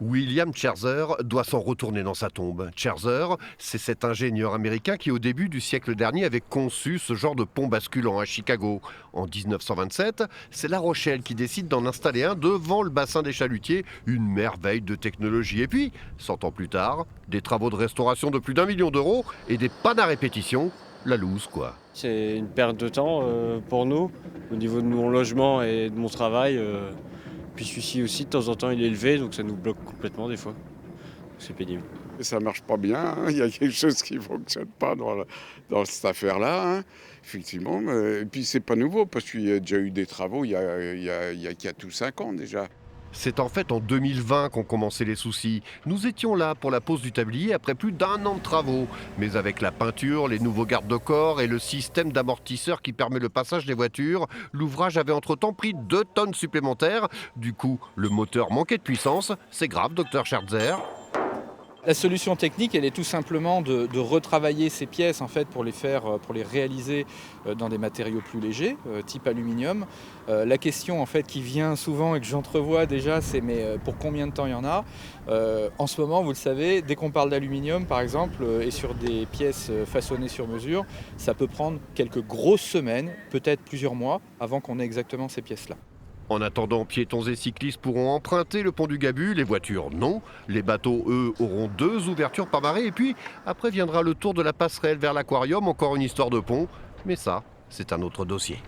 William Scherzer doit s'en retourner dans sa tombe. Scherzer, c'est cet ingénieur américain qui, au début du siècle dernier, avait conçu ce genre de pont basculant à Chicago. En 1927, c'est La Rochelle qui décide d'en installer un devant le bassin des Chalutiers, une merveille de technologie. Et puis, 100 ans plus tard, des travaux de restauration de plus d'1 million d'euros et des pannes à répétition. La loose, quoi. C'est une perte de temps pour nous, au niveau de mon logement et de mon travail. Puis celui-ci aussi, de temps en temps, il est élevé, donc ça nous bloque complètement des fois. C'est pénible. Et ça marche pas bien, hein. Il y a quelque chose qui fonctionne pas dans cette affaire-là, hein. Effectivement. Et puis c'est pas nouveau, parce qu'il y a déjà eu des travaux il y a 4 ou 5 ans déjà. C'est en fait en 2020 qu'ont commencé les soucis. Nous étions là pour la pose du tablier après plus d'1 an de travaux. Mais avec la peinture, les nouveaux garde-corps et le système d'amortisseur qui permet le passage des voitures, l'ouvrage avait entre-temps pris 2 tonnes supplémentaires. Du coup, le moteur manquait de puissance. C'est grave, docteur Scherzer. La solution technique, elle est tout simplement de retravailler ces pièces en fait, pour les réaliser dans des matériaux plus légers, type aluminium. La question en fait, qui vient souvent et que j'entrevois déjà, c'est mais pour combien de temps il y en a? En ce moment, vous le savez, dès qu'on parle d'aluminium par exemple, et sur des pièces façonnées sur mesure, ça peut prendre quelques grosses semaines, peut-être plusieurs mois, avant qu'on ait exactement ces pièces-là. En attendant, piétons et cyclistes pourront emprunter le pont du Gabu, les voitures non. Les bateaux, eux, auront 2 ouvertures par marée. Et puis, après viendra le tour de la passerelle vers l'aquarium, encore une histoire de pont. Mais ça, c'est un autre dossier.